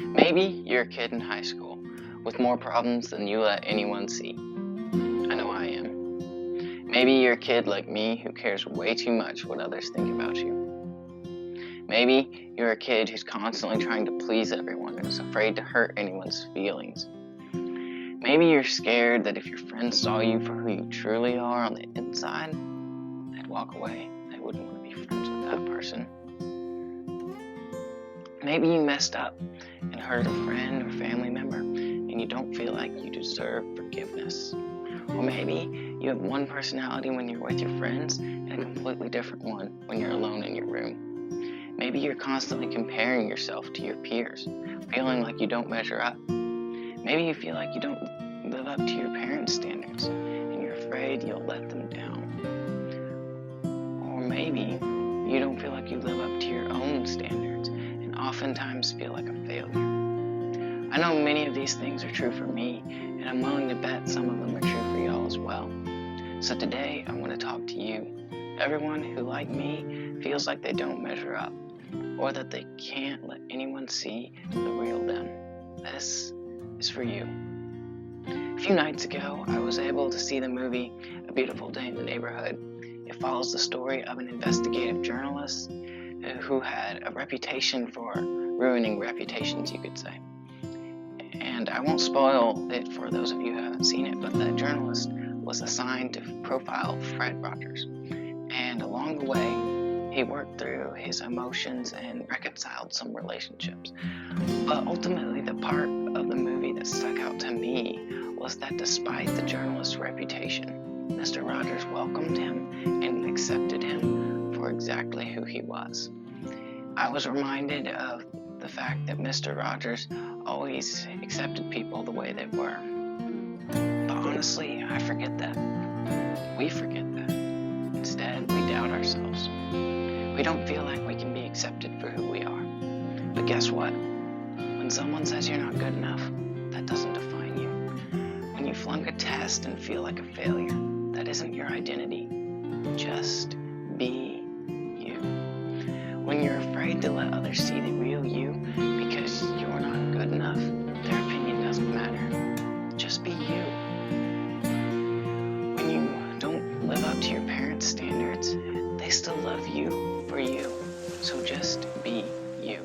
Maybe you're a kid in high school with more problems than you let anyone see. I know I am. Maybe you're a kid like me who cares way too much what others think about you. Maybe you're a kid who's constantly trying to please everyone and is afraid to hurt anyone's feelings. Maybe you're scared that if your friends saw you for who you truly are on the inside, they'd walk away. They wouldn't want to be friends with that person. Maybe you messed up and hurt a friend or family member and you don't feel like you deserve forgiveness. Or maybe you have one personality when you're with your friends and a completely different one when you're alone in your room. Maybe you're constantly comparing yourself to your peers, feeling like you don't measure up. Maybe you feel like you don't live up to your parents' standards and you're afraid you'll let them down. Or maybe you don't feel like you live up to your own standards and oftentimes feel like a failure. I know many of these things are true for me, and I'm willing to bet some of them are true for y'all as well. So today I want to talk to you, everyone who, like me, feels like they don't measure up, or that they can't let anyone see the real them. This is for you. A few nights ago, I was able to see the movie A Beautiful Day in the Neighborhood. It follows the story of an investigative journalist who had a reputation for ruining reputations, you could say. And I won't spoil it for those of you who haven't seen it, but the journalist was assigned to profile Fred Rogers. And along the way, he worked through his emotions and reconciled some relationships. But ultimately, the part of the movie that stuck out to me was that despite the journalist's reputation, Mr. Rogers welcomed him and accepted him for exactly who he was. I was reminded of the fact that Mr. Rogers always accepted people the way they were. But honestly, I forget that. We forget that. Instead, we doubt ourselves. We don't feel like we can be accepted for who we are. But guess what? When someone says you're not good enough, that doesn't define you. When you flunk a test and feel like a failure, that isn't your identity. Just be you. When you're afraid to let others see the real you because you're not good enough, their opinion doesn't matter. Just be you. When you don't live up to your parents' standards, they still love you for you. So just be you.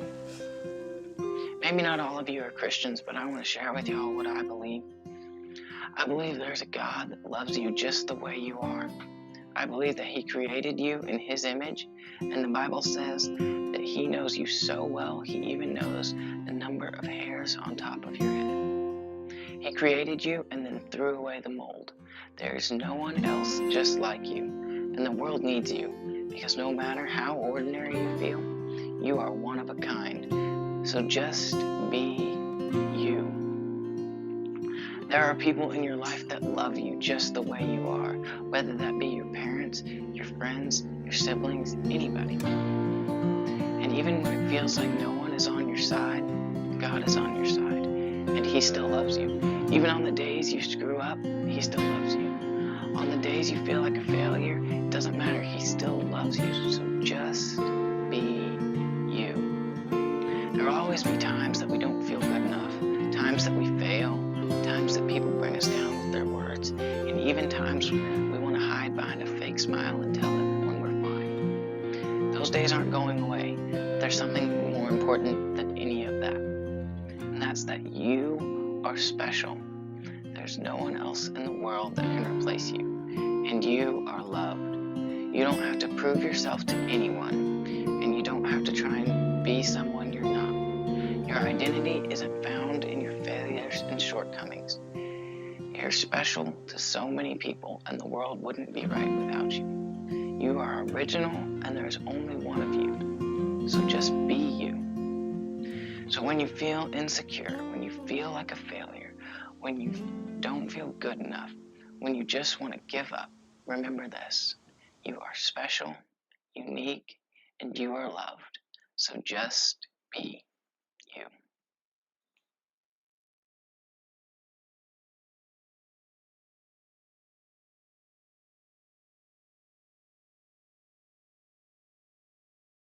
Maybe not all of you are Christians, but I want to share with y'all what I believe. I believe there's a God that loves you just the way you are. I believe that He created you in His image, and the Bible says that He knows you so well, He even knows the number of hairs on top of your head. He created you and then threw away the mold. There is no one else just like you, and the world needs you, because no matter how ordinary you feel, you are one of a kind. So just be you. There are people in your life that love you just the way you are, whether that be your parents, your friends, your siblings, anybody. And even when it feels like no one is on your side, God is on your side, and He still loves you. Even on the days you screw up, He still loves you. On the days you feel like a failure, it doesn't matter, He still loves you. So just be you. There will always be times that we don't feel good enough, times that we fail, times that people bring us down with their words, and even times we want to hide behind a fake smile and tell everyone we're fine. Those days aren't going away. There's something more important than any of that, and that's that you are special. There's no one else in the world that can replace you, and you are loved. You don't have to prove yourself to anyone, and you don't have to try and be someone you're not. Your identity isn't found in your failures and shortcomings. You're special to so many people, and the world wouldn't be right without you. You are original, and there's only one of you. So just be you. So when you feel insecure, when you feel like a failure, when you don't feel good enough, when you just want to give up, remember this. You are special, unique, and you are loved. So just be